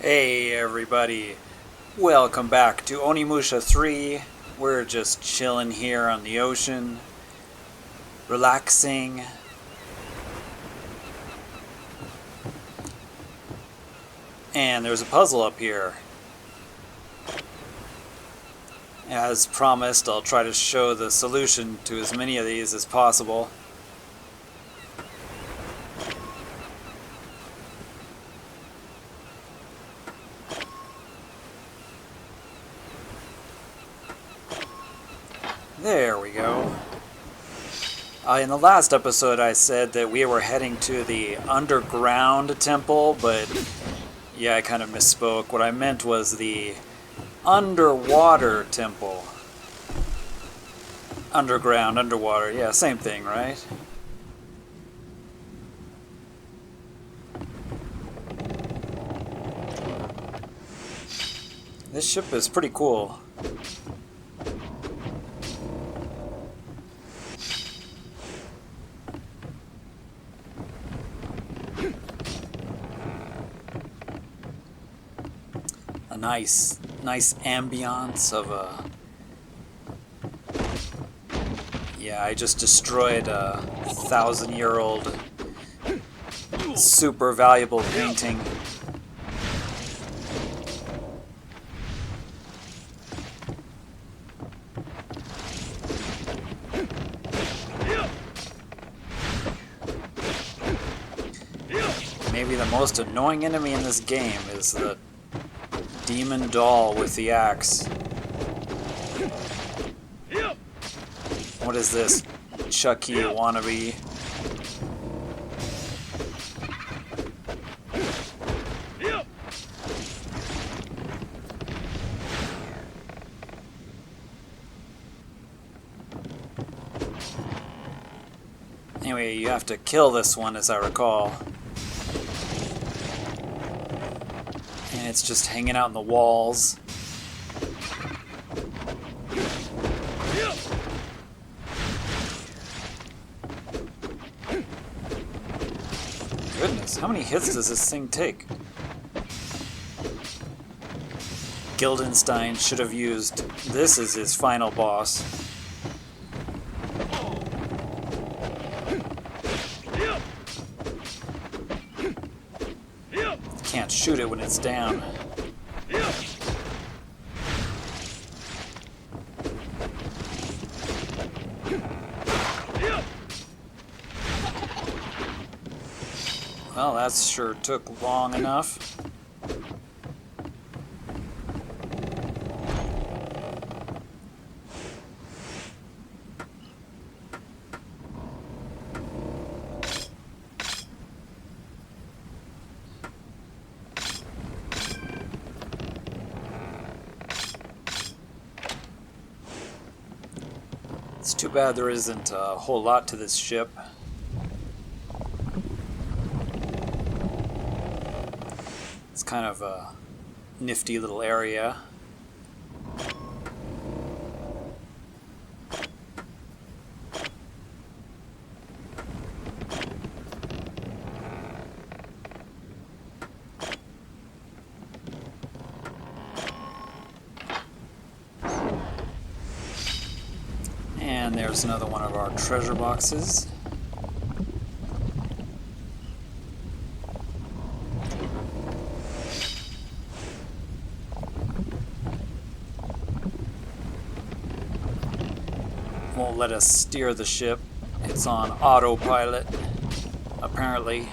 Hey everybody, welcome back to Onimusha 3. We're just chilling here on the ocean, relaxing. And there's a puzzle up here. As promised, I'll try to show the solution to as many of these as possible. There we go. In the last episode I said that we were heading to the underground temple, but yeah, I kind of misspoke. What I meant was the underwater temple. Underground, underwater, yeah, same thing, right? This ship is pretty cool. A nice ambiance of a... Yeah, I just destroyed a 1,000-year-old super valuable painting. Maybe the most annoying enemy in this game is the demon doll with the axe. What is this? Chucky wannabe. Anyway, you have to kill this one, as I recall. And it's just hanging out in the walls. Goodness, how many hits does this thing take? Guildenstein should have used this as his final boss. Can't shoot it when it's down. Well, that sure took long enough. It's too bad there isn't a whole lot to this ship. It's kind of a nifty little area. And there's another one of our treasure boxes. Won't let us steer the ship. It's on autopilot, apparently.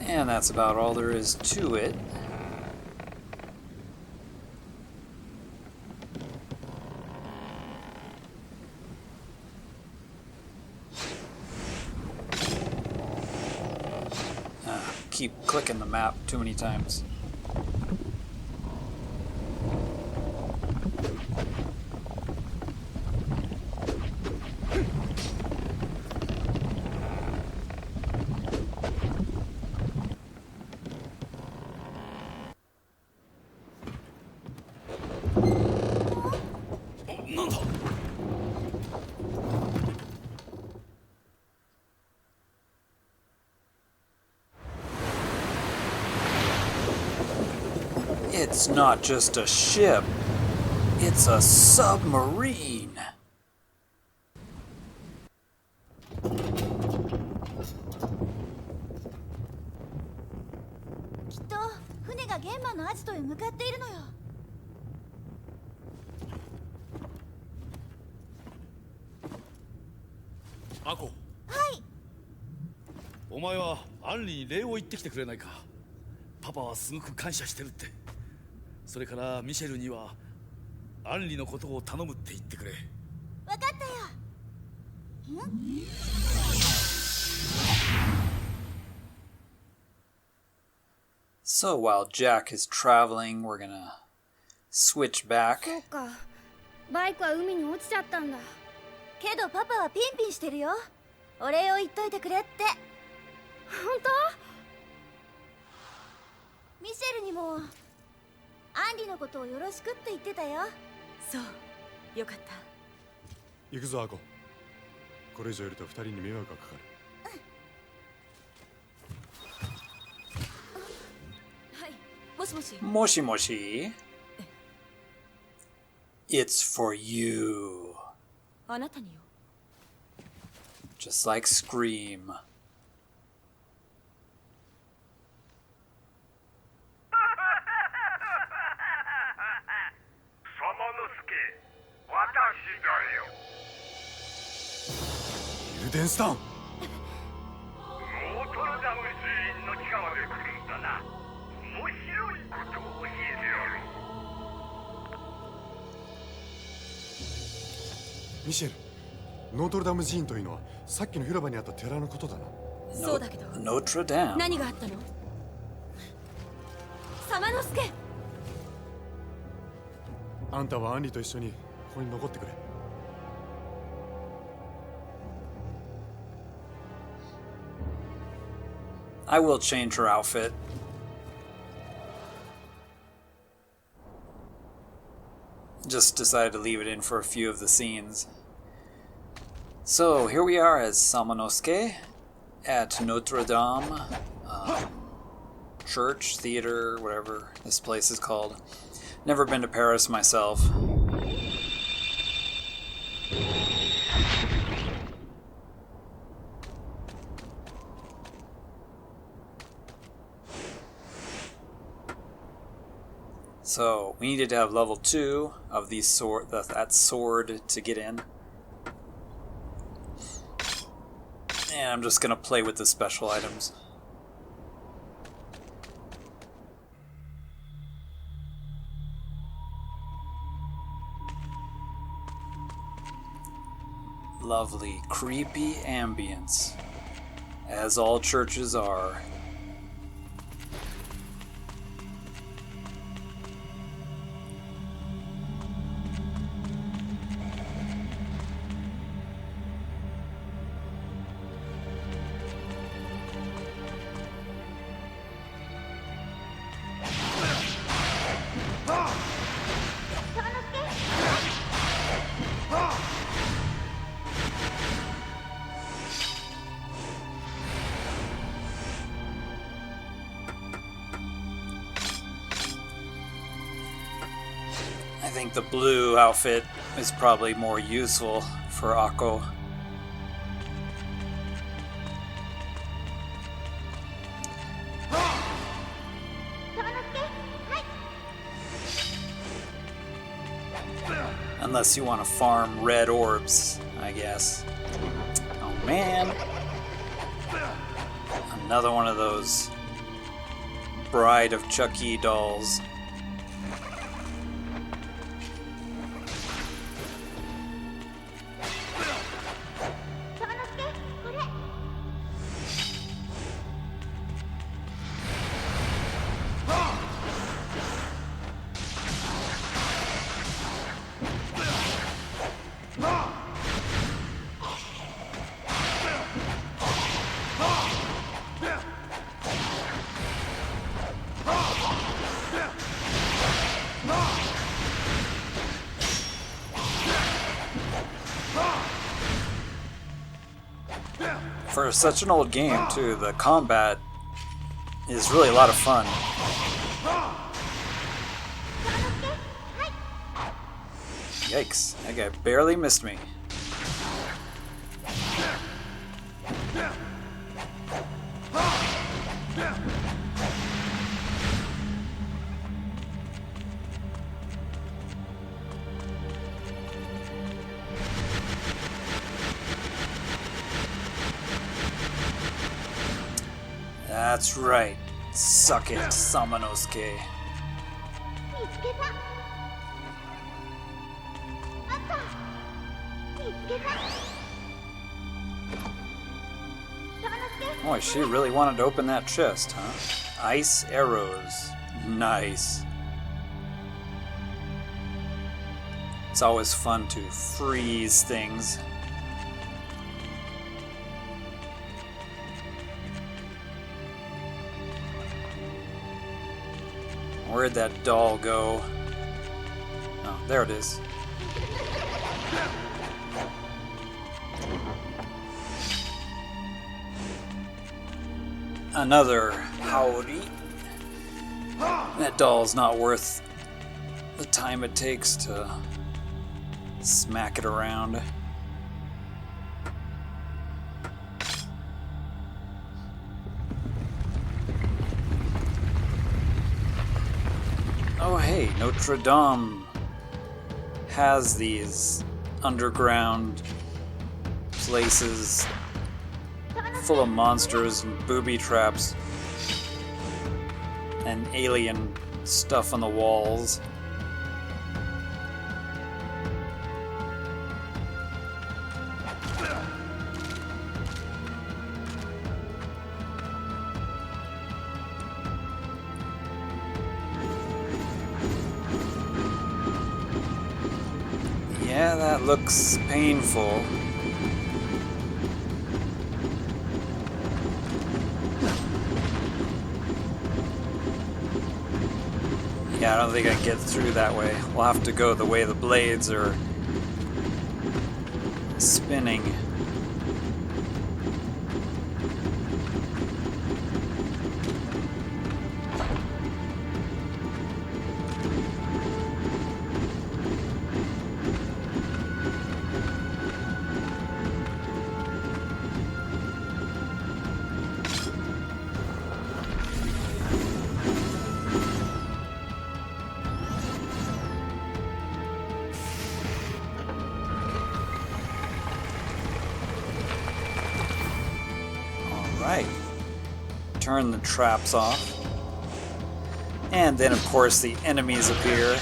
And that's about all there is to it. Keep clicking the map too many times. It's not just a ship. It's a submarine. きっと船が玄馬のアジトへ向かっているのよ。アコ、はい。お前はアンリに礼を言ってきてくれないか。パパはすごく感謝してるって。それからミシェルにはアンリのことを頼むって言ってくれ。わかったよ。ん？ So while Jack is traveling, we're gonna switch back. そうか。バイクは海に落ちちゃったんだ。けどパパはピンピンしてるよ。お礼を言っといてくれって。本当？ミシェルにもアンリのことをよろしくって言ってたよ。そう、よかった。行くぞアコ。これ以上いると二人に迷惑がかかる。はい、もしもし。もしもし It's for you. あなたによ。Just like Scream. ユルデンスタン。ノートルダム寺院の地下まで来るんだな。面白いことを教えてやる。ミシェル、ノートルダム寺院というのはさっきの広場にあった寺のことだな。そうだけど。Notre Dame. 何があったの？サマノスケ。あんたはアンリと一緒にここに残ってくれ。I will change her outfit. Just decided to leave it in for a few of the scenes. So here we are as Samanosuke at Notre Dame church, theater, whatever this place is called. Never been to Paris myself. So we needed to have level 2 of these that sword to get in. And I'm just gonna play with the special items. Lovely, creepy ambience, as all churches are. I think the blue outfit is probably more useful for Akko. Unless you want to farm red orbs, I guess. Oh man. Another one of those Bride of Chucky dolls. For such an old game, too, the combat is really a lot of fun. Yikes, that guy barely missed me. That's right. Suck it, Samanosuke. 見つけたあった見つけた玉之助 Boy, she really wanted to open that chest, huh? Ice arrows. Nice. It's always fun to freeze things. Where'd that doll go? Oh, there it is. Another howdy. That doll's not worth the time it takes to smack it around. Oh hey, Notre Dame has these underground places full of monsters and booby traps and alien stuff on the walls. Yeah, that looks painful. Yeah, I don't think I can get through that way. We'll have to go the way the blades are spinning. Right. Turn the traps off. And then, of course, the enemies appear.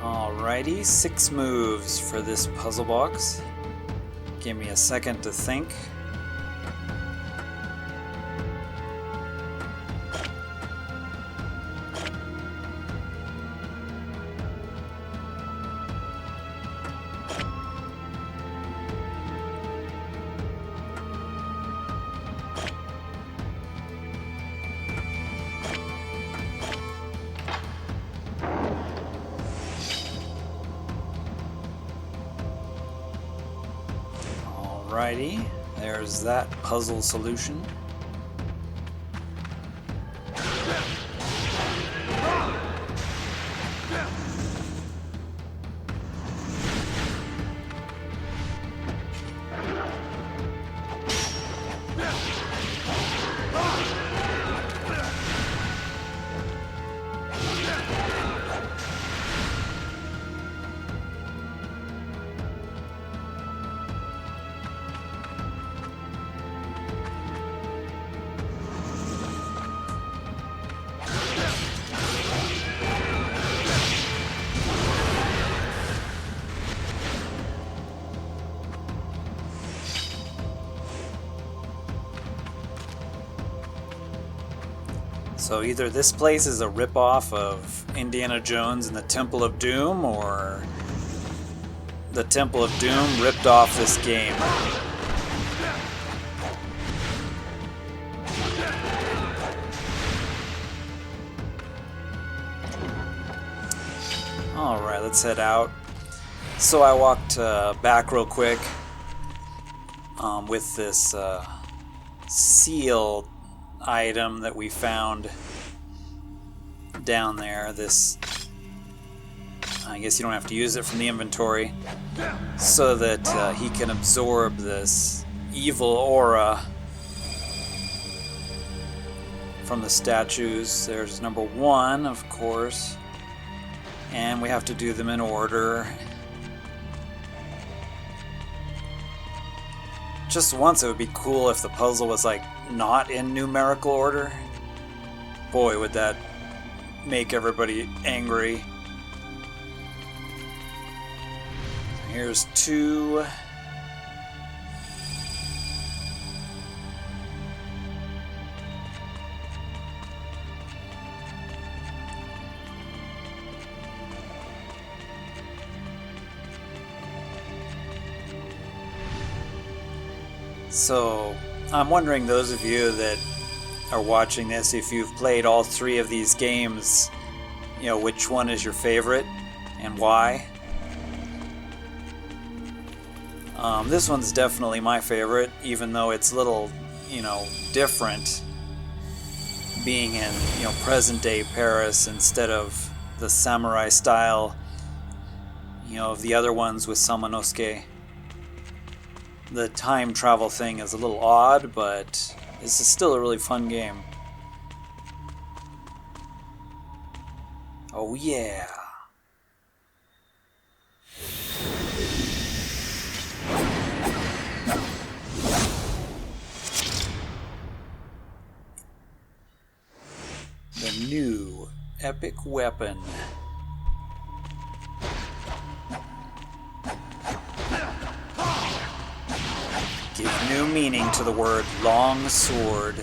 Alrighty, 6 moves for this puzzle box. Give me a second to think. Alrighty, there's that puzzle solution. So either this place is a ripoff of Indiana Jones and the Temple of Doom, or the Temple of Doom ripped off this game. Alright, let's head out. So I walked back real quick with this seal item that we found down there. This, I guess you don't have to use it from the inventory, so that he can absorb this evil aura from the statues. There's number 1, of course, and we have to do them in order. Just once it would be cool if the puzzle was like not in numerical order. Boy, would that make everybody angry. Here's 2. So, I'm wondering, those of you that are watching this, if you've played all 3 of these games, you know, which one is your favorite and why? This one's definitely my favorite, even though it's a little, you know, different being in, you know, present-day Paris instead of the samurai style, you know, of the other ones with Samanosuke. The time travel thing is a little odd, but this is still a really fun game. Oh yeah. The new epic weapon. Give new meaning to the word long sword.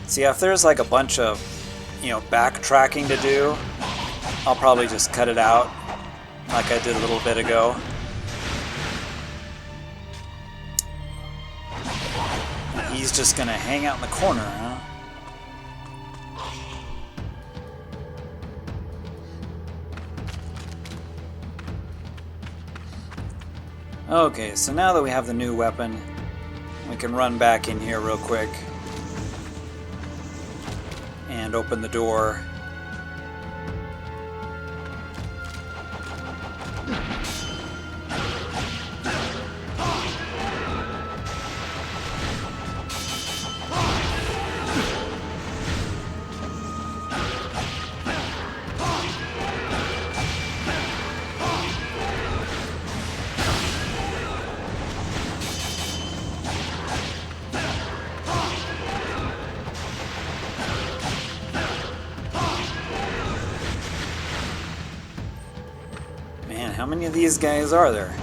See, if there's like a bunch of, you know, backtracking to do, I'll probably just cut it out like I did a little bit ago. He's just gonna hang out in the corner, huh? Okay, so now that we have the new weapon, we can run back in here real quick and open the door. Man, how many of these guys are there?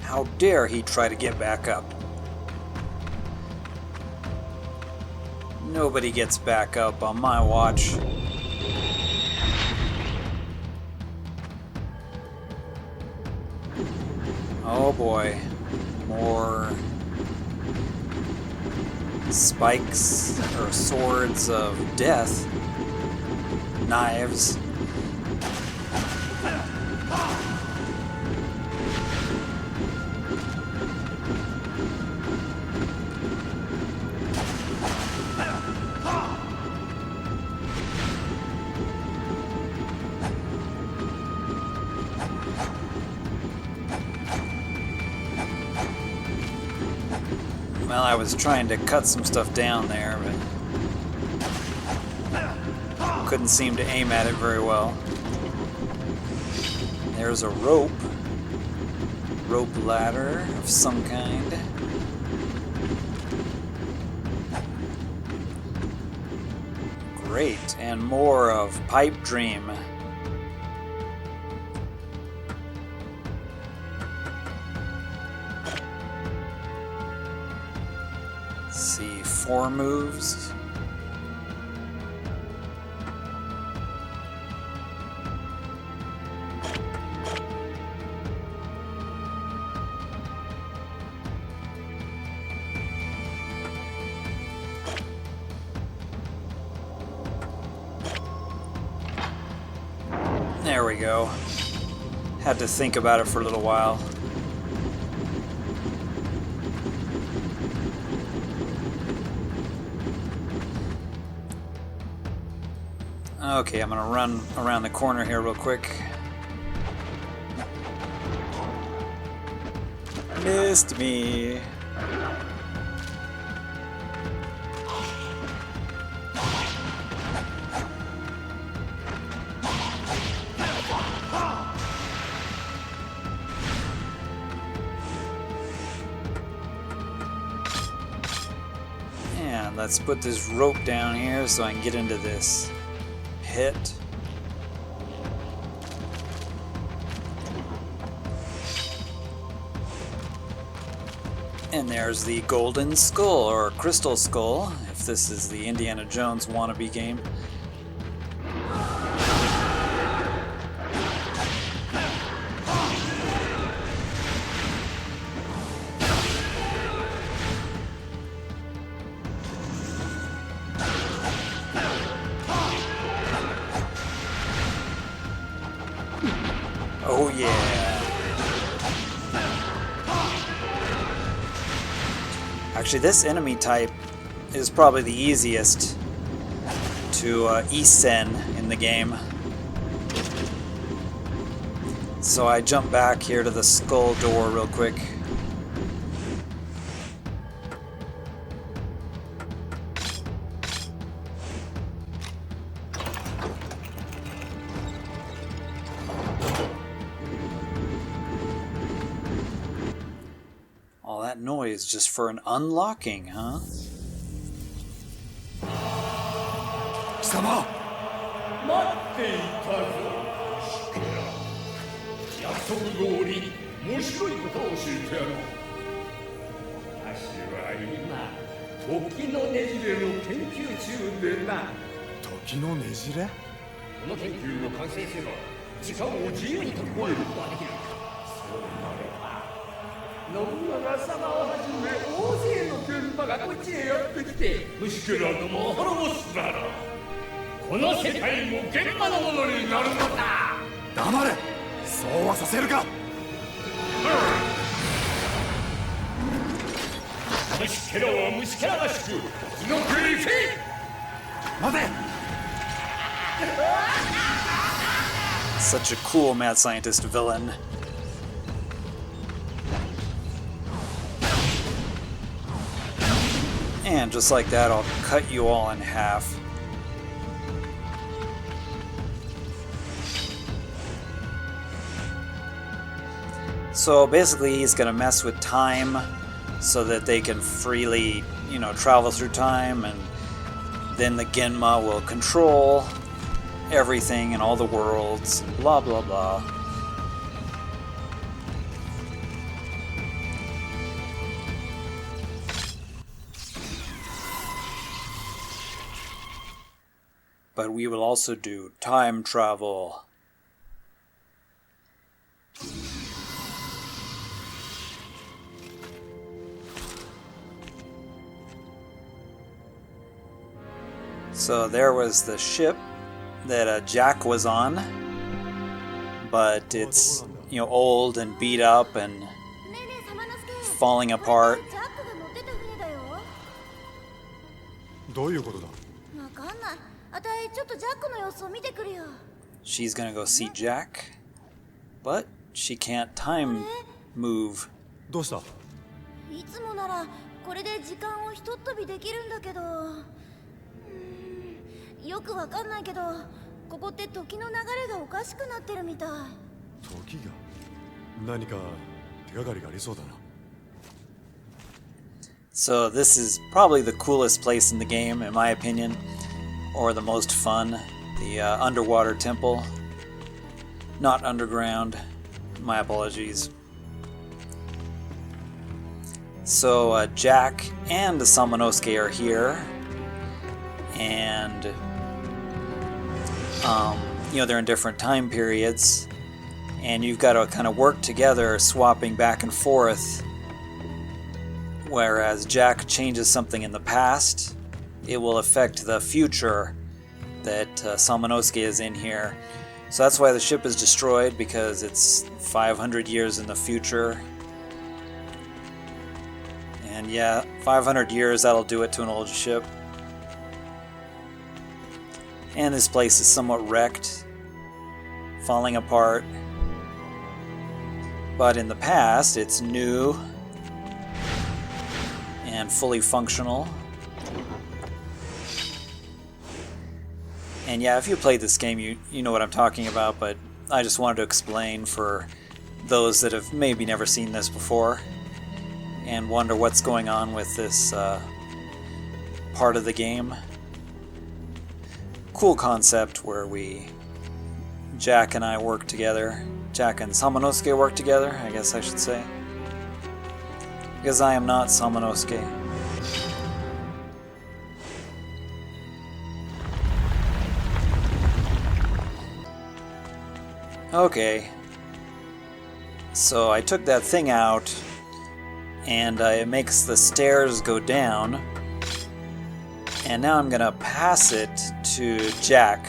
How dare he try to get back up? Nobody gets back up on my watch. Oh boy. More spikes or swords of death. Knives. Well, I was trying to cut some stuff down there, but couldn't seem to aim at it very well. There's a rope. rope ladder of some kind. Great, and more of Pipe Dream. Let's see, 4 moves. There we go. Had to think about it for a little while. Okay, I'm gonna run around the corner here real quick. Missed me. And let's put this rope down here so I can get into this pit. And there's the Golden Skull, or Crystal Skull, if this is the Indiana Jones wannabe game. Oh yeah. Actually, this enemy type is probably the easiest to Isen in the game. So I jump back here to the skull door real quick. All that noise just for an unlocking, huh? 貴様待っていたぞ約束通り面白いことを教えてやろう私は今時のねじれの研究中でな時のねじれこの研究が完成すれば時間を自由に飛び越えることができるそうなれば信長様をはじめ大勢の軍馬がこっちへやってきて虫けらどもを滅ぼすだろうこの世界も現場のものになるのだ黙れそうはさせるか虫けらは虫けららしく地獄へ行け待て Such a cool mad scientist villain. And just like that, I'll cut you all in half. So basically he's gonna mess with time so that they can freely, travel through time, and then the Genma will control everything and all the worlds, and blah blah blah. But we will also do time travel. So there was the ship that Jack was on, but it's, old and beat up and ねえねえサマノスケ falling apart. ジャックが乗ってた船だよどういうことだわかんないあたいちょっとジャックの様子を見てくるよ She's gonna go see Jack, but she can't time move. どうしたいつもならこれで時間をひとっ飛びできるんだけどよくわかんないけどここって時の流れがおかしくなってるみたい時が何か手がかりがありそうだな。 So this is probably the coolest place in the game, in my opinion, or the most fun. The underwater temple. Not underground. My apologies. So Jack and Samanosuke are here, and they're in different time periods, and you've got to kind of work together, swapping back and forth. Whereas Jack changes something in the past, it will affect the future that Samanosuke is in here. So that's why the ship is destroyed, because it's 500 years in the future. And yeah, 500 years, that'll do it to an old ship. And this place is somewhat wrecked, falling apart. But in the past, it's new and fully functional. And yeah, if you played this game, you know what I'm talking about, but I just wanted to explain for those that have maybe never seen this before and wonder what's going on with this part of the game. Cool concept where Jack and I work together. Jack and Samanosuke work together, I guess I should say. Because I am not Samanosuke. Okay. So I took that thing out, and it makes the stairs go down. And now I'm gonna pass it to Jack.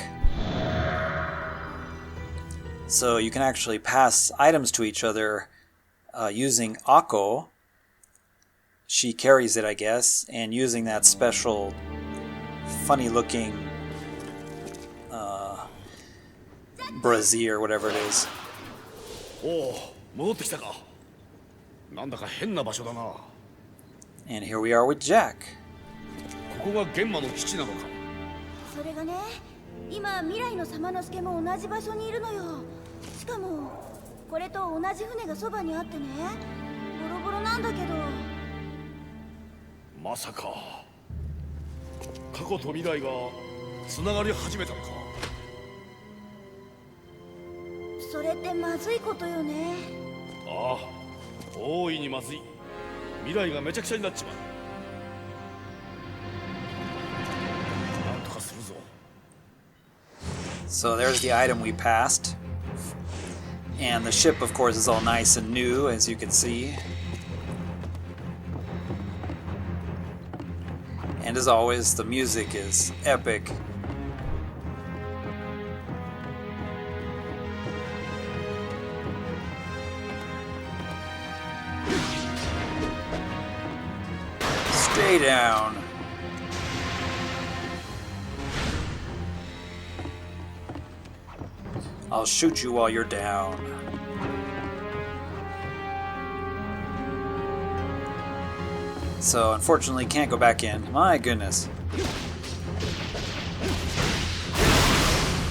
So you can actually pass items to each other using Akko. She carries it, I guess, and using that special funny-looking brazier, whatever it is. おお、戻ってきたか。なんだか変な場所だな。こ And here we are with Jack. こが玄馬の基地なのか。それがね、今未来の様之助も同じ場所にいるのよ。しかもこれと同じ船がそばにあってね、ボロボロなんだけど。まさか過去と未来がつながり始めたのか。それってまずいことよね。ああ、大いにまずい。未来がめちゃくちゃになっちまう。なんとかするぞ。 So there's the item we passed. And the ship, of course, is all nice and new, as you can see. And as always, the music is epic. Stay down. I'll shoot you while you're down. So, unfortunately, can't go back in. My goodness.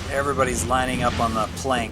Everybody's lining up on the plank.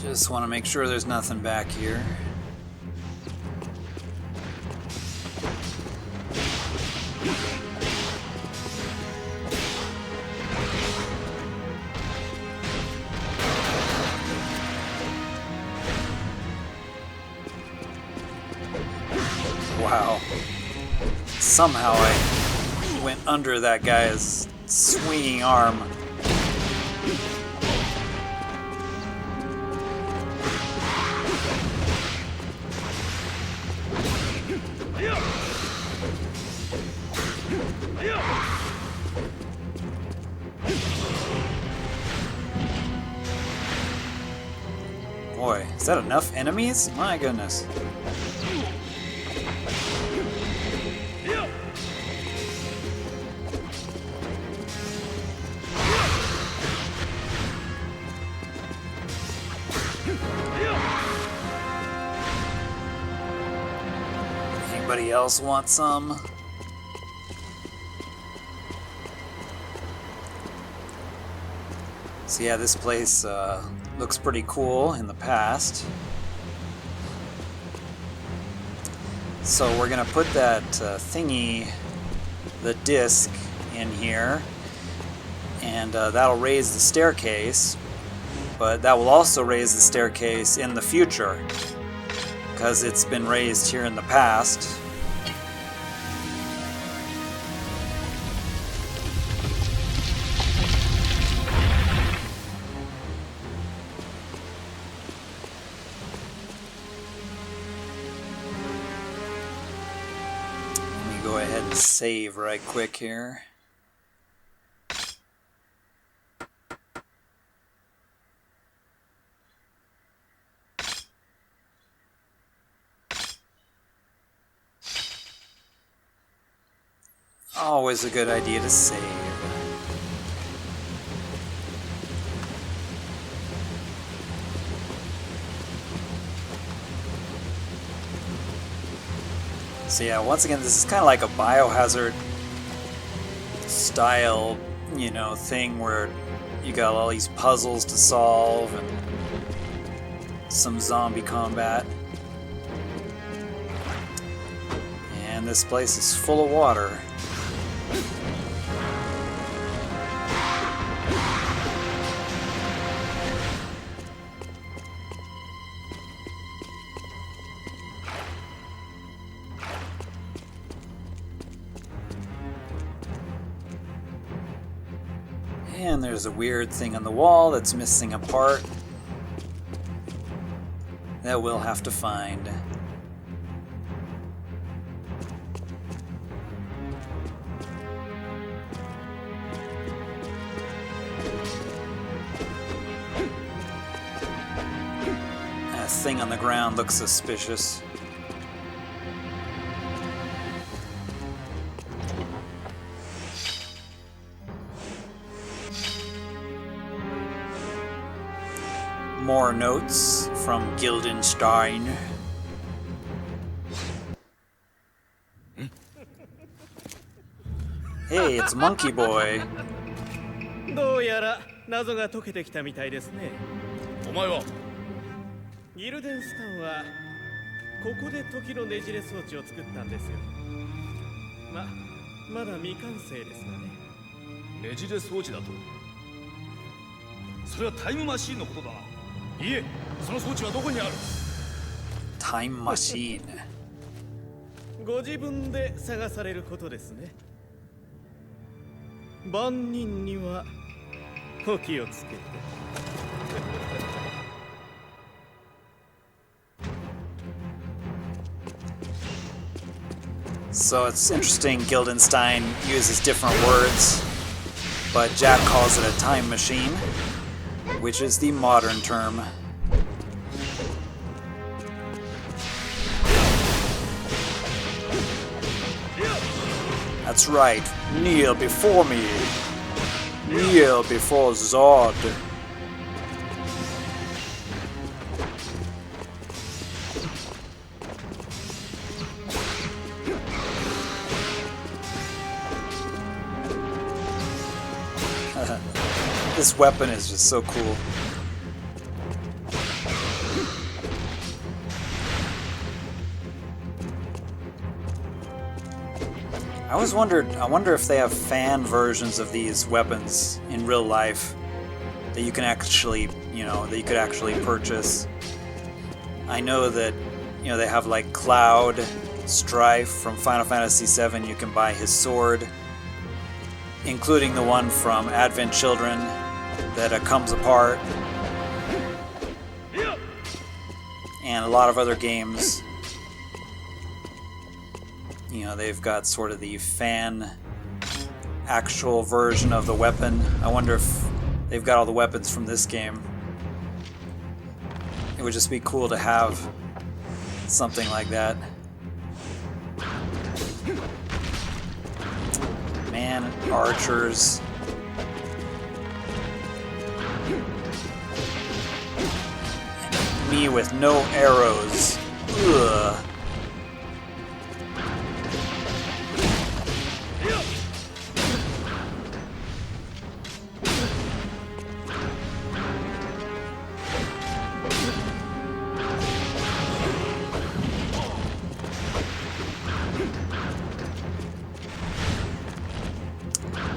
Just want to make sure there's nothing back here. Wow. Somehow I went under that guy's swinging arm. Boy, is that enough enemies? My goodness. Anybody else want some? So yeah, this place looks pretty cool in the past. So we're gonna put that thingy, the disc, in here, and that'll raise the staircase, but that will also raise the staircase in the future, because it's been raised here in the past. Go ahead and save right quick here. Always a good idea to save. So yeah, once again, this is kind of like a Biohazard style, you know, thing where you got all these puzzles to solve and some zombie combat. And this place is full of water. And there's a weird thing on the wall that's missing a part that we'll have to find. That thing on the ground looks suspicious. More notes from Gildenstein. Hey, it's Monkey Boy. どうやら謎が解けてきたみたいですね。お前はギルデンスタンはここで時のねじれ装置を作ったんですよ。まだ未完成ですがね。ねじれ装置だと。それはタイムマシーンのことだな。いえ、その装置はどこにある？ Time Machine. ご自分で探されることですね。万人にはお気をつけて。So it's interesting, Gildenstein uses different words, but Jack calls it a time machine, which is the modern term. That's right, kneel before me. Kneel before Zod. This weapon is just so cool. I wonder if they have fan versions of these weapons in real life that you can actually, that you could actually purchase. I know that, they have like Cloud Strife from Final Fantasy VII. You can buy his sword, including the one from Advent Children that comes apart, and a lot of other games. They've got sort of the fan actual version of the weapon. I wonder if they've got all the weapons from this game. It would just be cool to have something like that. Man, archers. Me with no arrows. Ugh.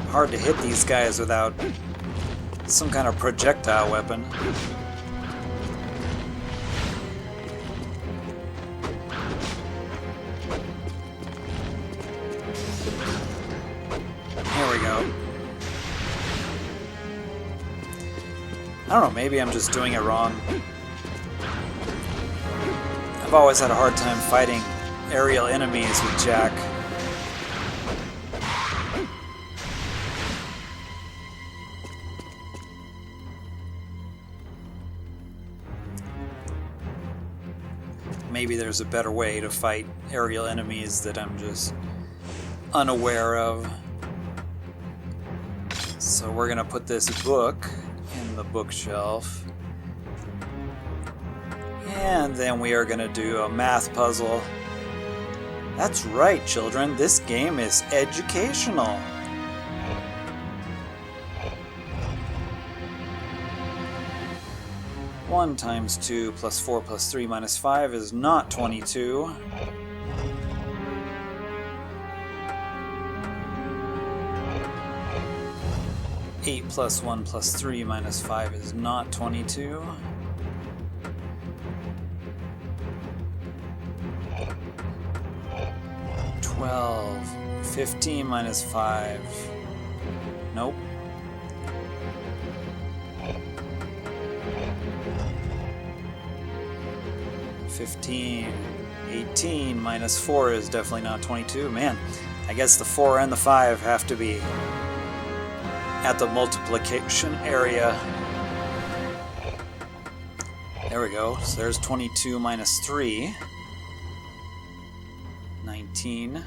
Hard to hit these guys without some kind of projectile weapon. Here we go. I don't know, maybe I'm just doing it wrong. I've always had a hard time fighting aerial enemies with Jack. Maybe there's a better way to fight aerial enemies that I'm just unaware of. So we're gonna put this book in the bookshelf. And then we are gonna do a math puzzle. That's right, children, this game is educational. 1 times 2 plus 4 plus 3 minus 5 is not 22. Eight plus 1 plus 3 minus 5 is not 22. $12. 15 minus 5. Nope. 15. 18 minus 4 is definitely not 22. Man, I guess the 4 and the 5 have to be at the multiplication area. There we go. So there's 22 minus 3. 19.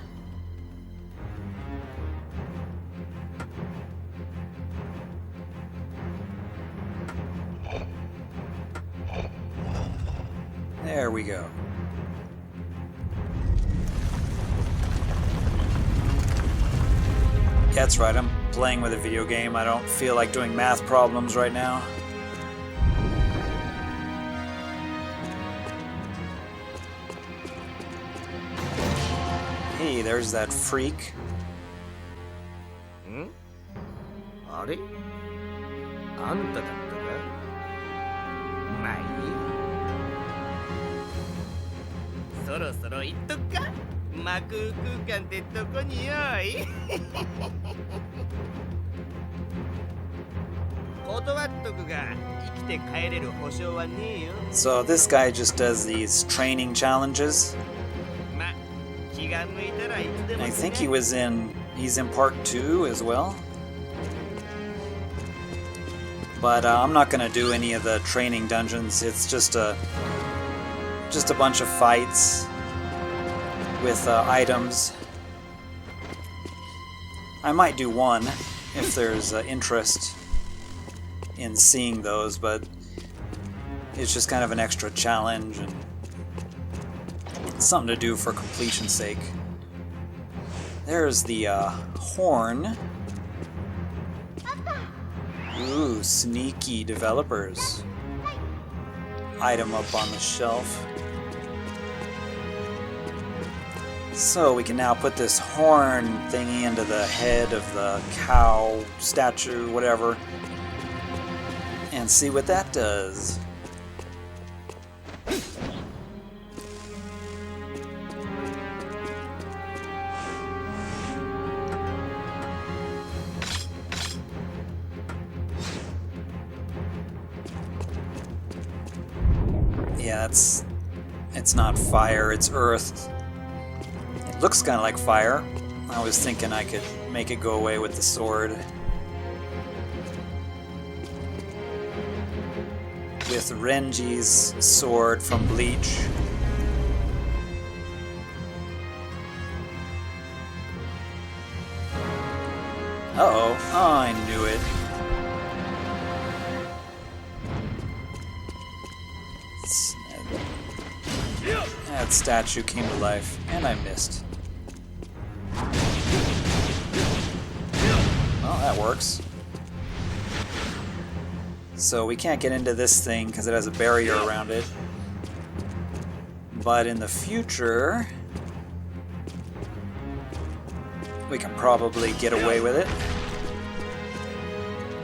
There we go. Yeah, that's right, I'm playing with a video game. I don't feel like doing math problems right now. Hey, there's that freak. あれあんただったかまあいいそろそろ言っとくか魔空空間ってとこによい断っとくが生きて帰れる保証はねえよ So this guy just does these training challenges. まあ気が向いたらいつでも I think he's in part 2 as well. But I'm not gonna do any of the training dungeons. It's just a bunch of fights with items. I might do one if there's interest in seeing those, but it's just kind of an extra challenge and something to do for completion's sake. There's the horn. Ooh, sneaky developers. Item up on the shelf. So we can now put this horn thingy into the head of the cow statue, whatever, and see what that does. Yeah, it's not fire, it's earth. It looks kind of like fire. I was thinking I could make it go away with the sword. With Renji's sword from Bleach. Uh-oh. Oh, I knew it. That statue came to life, and I missed. Well, that works. So we can't get into this thing because it has a barrier around it. But in the future, we can probably get away with it.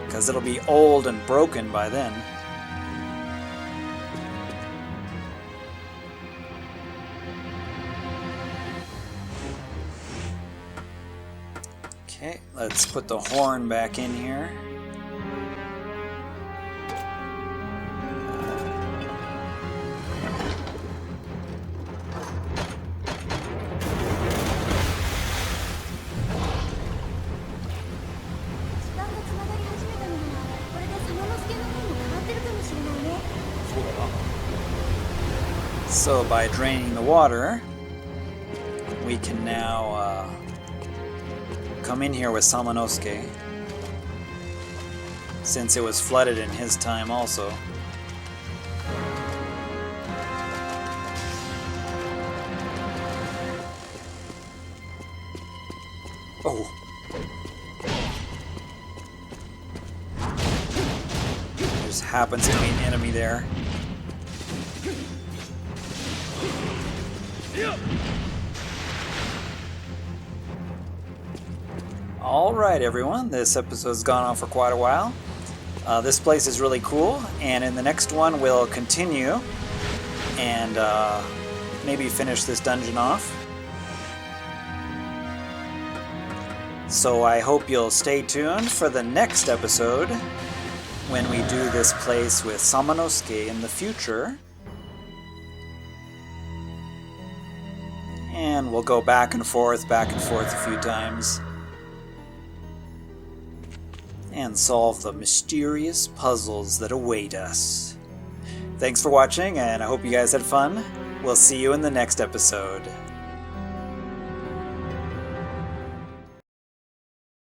Because it'll be old and broken by then. Okay, let's put the horn back in here. So by draining the water, we can now come in here with Samanosuke, since it was flooded in his time also. Oh. There just happens to be an enemy there. Alright everyone, this episode's gone on for quite a while. This place is really cool, and in the next one we'll continue and maybe finish this dungeon off. So I hope you'll stay tuned for the next episode when we do this place with Samanosuke in the future. And we'll go back and forth a few times. And solve the mysterious puzzles that await us. Thanks for watching, and I hope you guys had fun. We'll see you in the next episode.